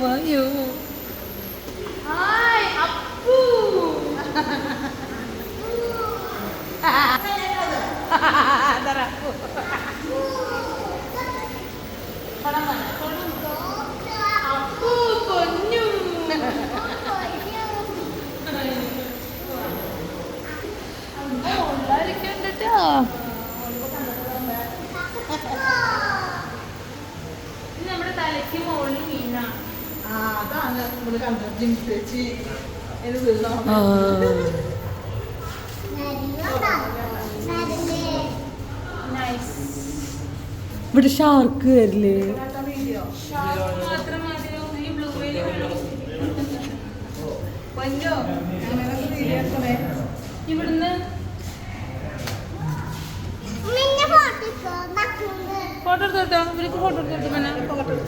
വായോ നമ്മുടെ തലയ്ക്ക് മുകളിൽ വീണാണ്. അതാണ് നമ്മള് കണ്ടത് ജിൻസ് ചേച്ചി ഇവിടെ ഷാർക്ക് വരില്ലേ? മാത്രം മതിയോ ഈ ബ്ലൂ ഇവിടുന്ന് ഫോട്ടോ എടുത്തോട്ടോ ഇവർക്ക് ഫോട്ടോ എടുത്തോട്ടോ